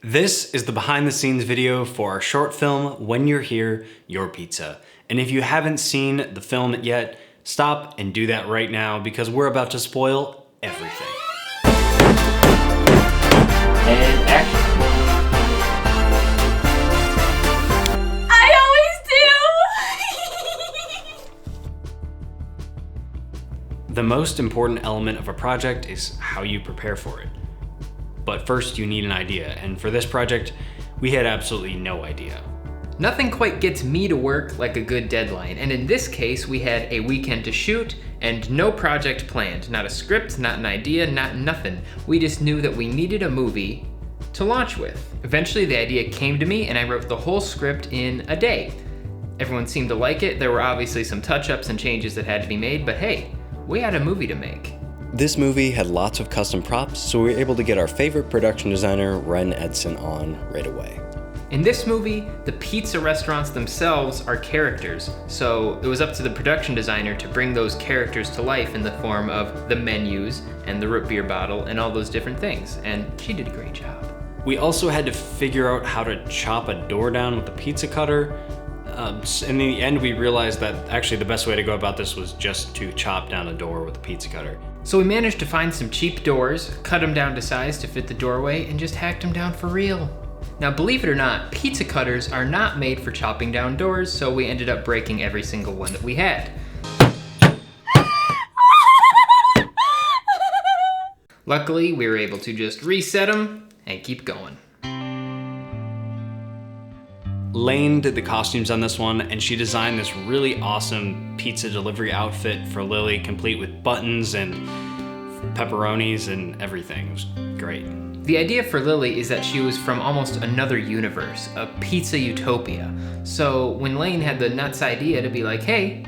This is the behind the scenes video for our short film, When You're Here, Your Pizza. And if you haven't seen the film yet, stop and do that right now because we're about to spoil everything. And action. I always do! The most important element of a project is how you prepare for it. But first you need an idea, and for this project, we had absolutely no idea. Nothing quite gets me to work like a good deadline, and in this case, we had a weekend to shoot and no project planned. Not a script, not an idea, not nothing. We just knew that we needed a movie to launch with. Eventually the idea came to me and I wrote the whole script in a day. Everyone seemed to like it. There were obviously some touch-ups and changes that had to be made, but hey, we had a movie to make. This movie had lots of custom props, so we were able to get our favorite production designer, Ren Edson, on right away. In this movie, the pizza restaurants themselves are characters, so it was up to the production designer to bring those characters to life in the form of the menus and the root beer bottle and all those different things, and she did a great job. We also had to figure out how to chop a door down with a pizza cutter. In the end, we realized that actually the best way to go about this was just to chop down a door with a pizza cutter. So we managed to find some cheap doors, cut them down to size to fit the doorway, and just hacked them down for real. Now, believe it or not, pizza cutters are not made for chopping down doors, so we ended up breaking every single one that we had. Luckily, we were able to just reset them and keep going. Lane did the costumes on this one, and she designed this really awesome pizza delivery outfit for Lily, complete with buttons and pepperonis and everything. It was great. The idea for Lily is that she was from almost another universe, a pizza utopia. So when Lane had the nuts idea to be like, hey,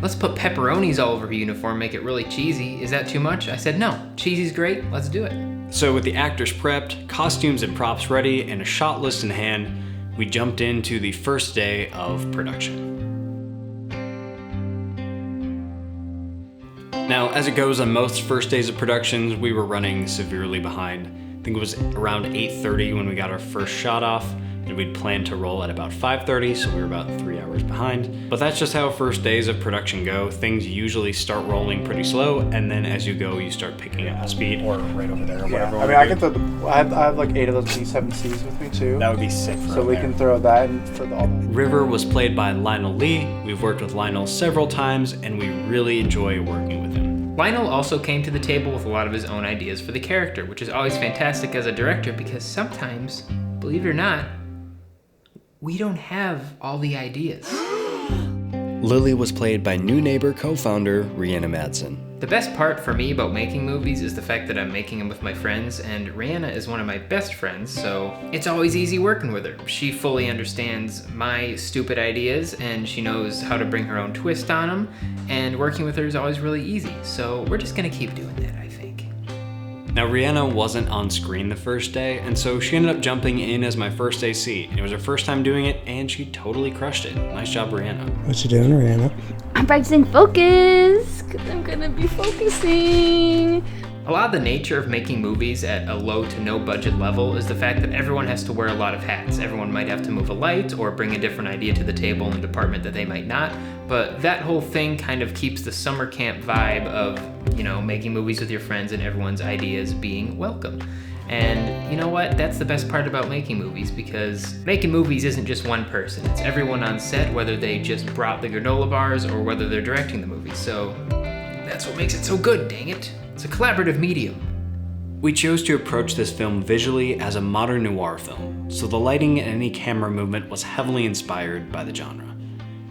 let's put pepperonis all over her uniform, make it really cheesy, is that too much? I said, no, cheesy's great, let's do it. So with the actors prepped, costumes and props ready, and a shot list in hand, we jumped into the first day of production. Now, as it goes on most first days of productions, we were running severely behind. I think it was around 8:30 when we got our first shot off, and we'd planned to roll at about 5:30, so we were about 3 hours behind. But that's just how first days of production go. Things usually start rolling pretty slow, and then as you go, you start picking up the speed. Or right over there, or Yeah, whatever. I mean, I get I have like 8 of those B7Cs with me too. That would be sick for So we can throw that in for all the... River was played by Lionel Lee. We've worked with Lionel several times, and we really enjoy working with him. Lionel also came to the table with a lot of his own ideas for the character, which is always fantastic as a director because sometimes, believe it or not, we don't have all the ideas. Lily was played by new neighbor co-founder, Rihanna Madsen. The best part for me about making movies is the fact that I'm making them with my friends, and Rihanna is one of my best friends, so it's always easy working with her. She fully understands my stupid ideas, and she knows how to bring her own twist on them, and working with her is always really easy, so we're just gonna keep doing that, I think. Now, Rihanna wasn't on screen the first day, and so she ended up jumping in as my first AC. It was her first time doing it, and she totally crushed it. Nice job, Rihanna. What you doing, Rihanna? I'm practicing focus, because I'm gonna be focusing. A lot of the nature of making movies at a low to no budget level is the fact that everyone has to wear a lot of hats. Everyone might have to move a light or bring a different idea to the table in a department that they might not, but that whole thing kind of keeps the summer camp vibe of, you know, making movies with your friends and everyone's ideas being welcome. And you know what? That's the best part about making movies, because making movies isn't just one person. It's everyone on set, whether they just brought the granola bars or whether they're directing the movie. So that's what makes it so good, dang it. It's a collaborative medium. We chose to approach this film visually as a modern noir film, so the lighting and any camera movement was heavily inspired by the genre.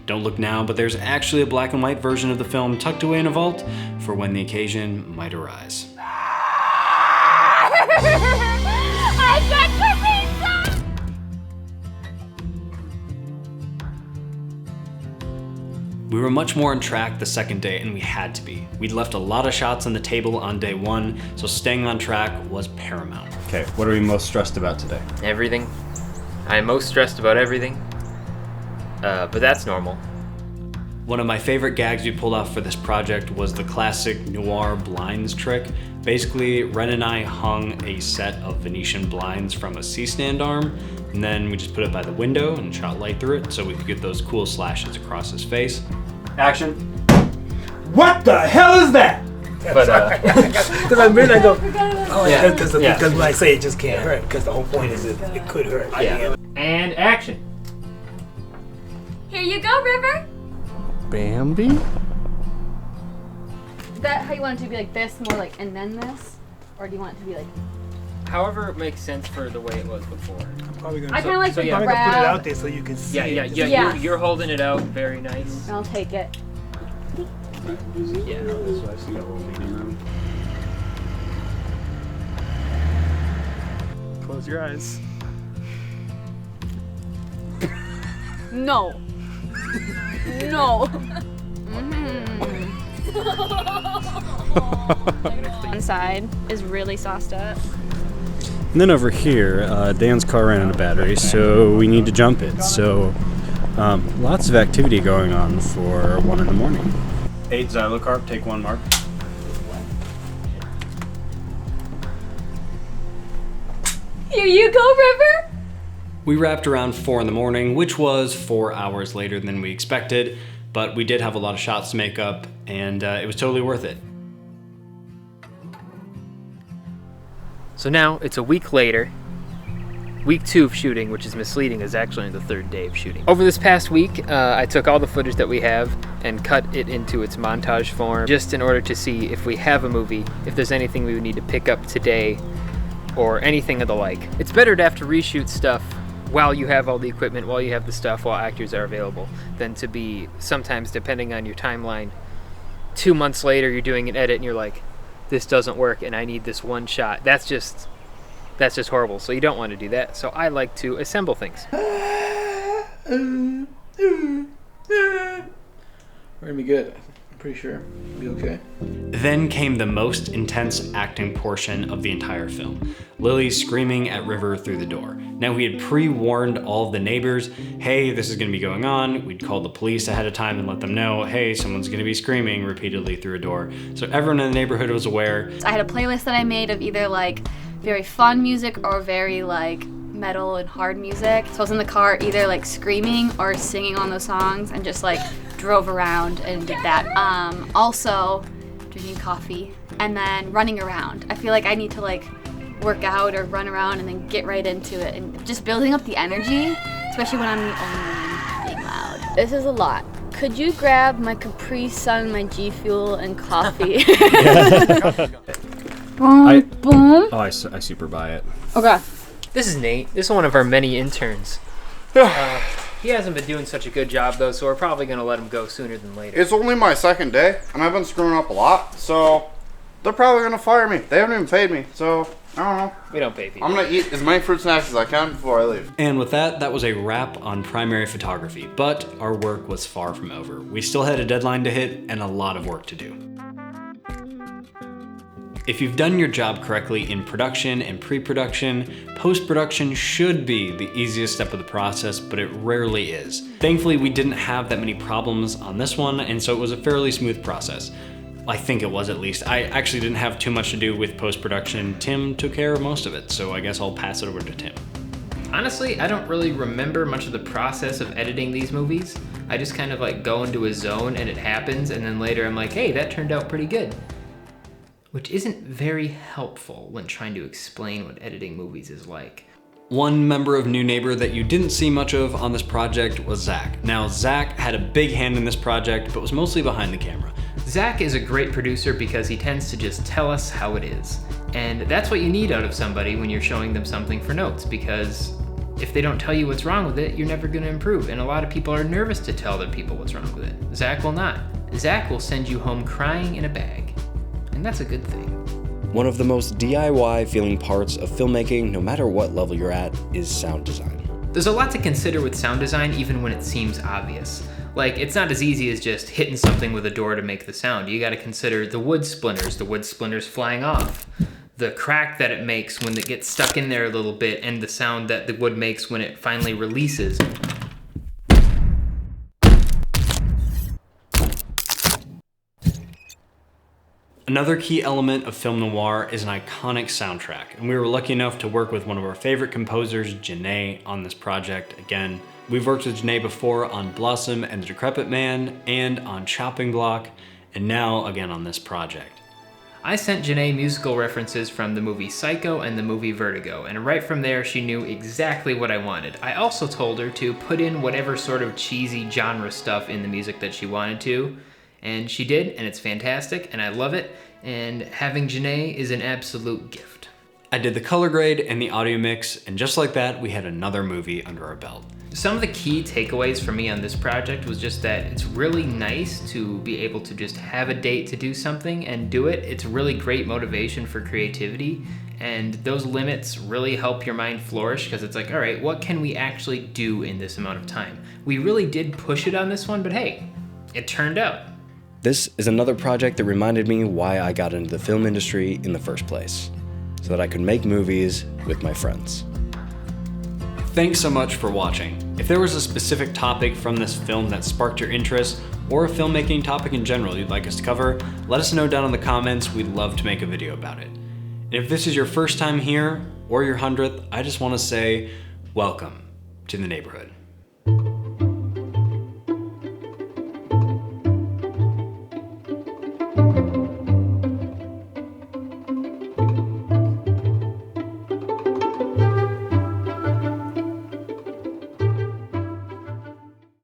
Don't look now, but there's actually a black and white version of the film tucked away in a vault for when the occasion might arise. I got your pizza! We were much more on track the second day, and we had to be. We'd left a lot of shots on the table on day one, so staying on track was paramount. Okay, what are we most stressed about today? Everything. I'm most stressed about everything. But that's normal. One of my favorite gags we pulled off for this project was the classic noir blinds trick. Basically, Ren and I hung a set of Venetian blinds from a C-stand arm, and then we just put it by the window and shot light through it so we could get those cool slashes across his face. Action. What the hell is that? But Because I mean, I go, oh, Yeah. because Yeah. when I say it just can't hurt, because the whole point is it could hurt. yeah. And action. Here you go, River. Bambi? Is that how you want it to be, like this, more like, and then this? Or do you want it to be like... However it makes sense for the way it was before. I'm probably gonna, I kind of like so the yeah. I'm gonna put it out grab. there so you can see Yeah, it. yeah, yeah. Yeah. You're holding it out very nice. I'll take it. Yeah. Close your eyes. No. No. One side is really sauced up. And then over here, Dan's car ran out of battery, so we need to jump it. So lots of activity going on for 1 in the morning. 8 xylocarp, take 1 mark. Here you go, River. We wrapped around 4 in the morning, which was 4 hours later than we expected, but we did have a lot of shots to make up, and it was totally worth it. So now it's a week later. Week 2 of shooting, which is misleading, is actually the 3rd day of shooting. Over this past week, I took all the footage that we have and cut it into its montage form, just in order to see if we have a movie, if there's anything we would need to pick up today, or anything of the like. It's better to have to reshoot stuff while you have all the equipment, while you have the stuff, while actors are available, than to be, sometimes depending on your timeline, 2 months later you're doing an edit and you're like, this doesn't work and I need this one shot. That's just horrible. So you don't want to do that. So I like to assemble things. We're gonna be good. I'm pretty sure. We'll be okay. Then came the most intense acting portion of the entire film. Lily screaming at River through the door. Now we had pre-warned all of the neighbors, hey, this is gonna be going on. We'd called the police ahead of time and let them know, hey, someone's gonna be screaming repeatedly through a door. So everyone in the neighborhood was aware. I had a playlist that I made of either like very fun music or very like metal and hard music. So I was in the car either like screaming or singing on those songs and just like drove around and did that. Also drinking coffee and then running around. I feel like I need to like work out or run around and then get right into it and just building up the energy, especially when I'm the only one being loud. This is a lot. Could you grab my Capri Sun, my G Fuel, and coffee? Boom, boom. Oh, I super buy it. Okay. This is Nate. This is one of our many interns. He hasn't been doing such a good job though, so we're probably gonna let him go sooner than later. It's only my 2nd day, and I've been screwing up a lot, so they're probably gonna fire me. They haven't even paid me, so I don't know. We don't pay people. I'm gonna eat as many fruit snacks as I can before I leave. And with that, that was a wrap on primary photography, but our work was far from over. We still had a deadline to hit and a lot of work to do. If you've done your job correctly in production and pre-production, post-production should be the easiest step of the process, but it rarely is. Thankfully, we didn't have that many problems on this one, and so it was a fairly smooth process. I think it was, at least. I actually didn't have too much to do with post-production. Tim took care of most of it, so I guess I'll pass it over to Tim. Honestly, I don't really remember much of the process of editing these movies. I just kind of like go into a zone and it happens, and then later I'm like, hey, that turned out pretty good. Which isn't very helpful when trying to explain what editing movies is like. One member of New Neighbor that you didn't see much of on this project was Zach. Now, Zach had a big hand in this project, but was mostly behind the camera. Zach is a great producer because he tends to just tell us how it is. And that's what you need out of somebody when you're showing them something for notes, because if they don't tell you what's wrong with it, you're never gonna improve. And a lot of people are nervous to tell other people what's wrong with it. Zach will not. Zach will send you home crying in a bag. And that's a good thing. One of the most DIY feeling parts of filmmaking, no matter what level you're at, is sound design. There's a lot to consider with sound design even when it seems obvious. Like, it's not as easy as just hitting something with a door to make the sound. You gotta consider the wood splinters flying off, the crack that it makes when it gets stuck in there a little bit, and the sound that the wood makes when it finally releases. Another key element of film noir is an iconic soundtrack, and we were lucky enough to work with one of our favorite composers, Janae, on this project. Again, we've worked with Janae before on Blossom and the Decrepit Man, and on Chopping Block, and now again on this project. I sent Janae musical references from the movie Psycho and the movie Vertigo, and right from there she knew exactly what I wanted. I also told her to put in whatever sort of cheesy genre stuff in the music that she wanted to, and she did, and it's fantastic, and I love it, and having Janae is an absolute gift. I did the color grade and the audio mix, and just like that, we had another movie under our belt. Some of the key takeaways for me on this project was just that it's really nice to be able to just have a date to do something and do it. It's really great motivation for creativity, and those limits really help your mind flourish because it's like, all right, what can we actually do in this amount of time? We really did push it on this one, but hey, it turned out. This is another project that reminded me why I got into the film industry in the first place, so that I could make movies with my friends. Thanks so much for watching. If there was a specific topic from this film that sparked your interest, or a filmmaking topic in general you'd like us to cover, let us know down in the comments. We'd love to make a video about it. And if this is your first time here, or your 100th, I just want to say welcome to the neighborhood.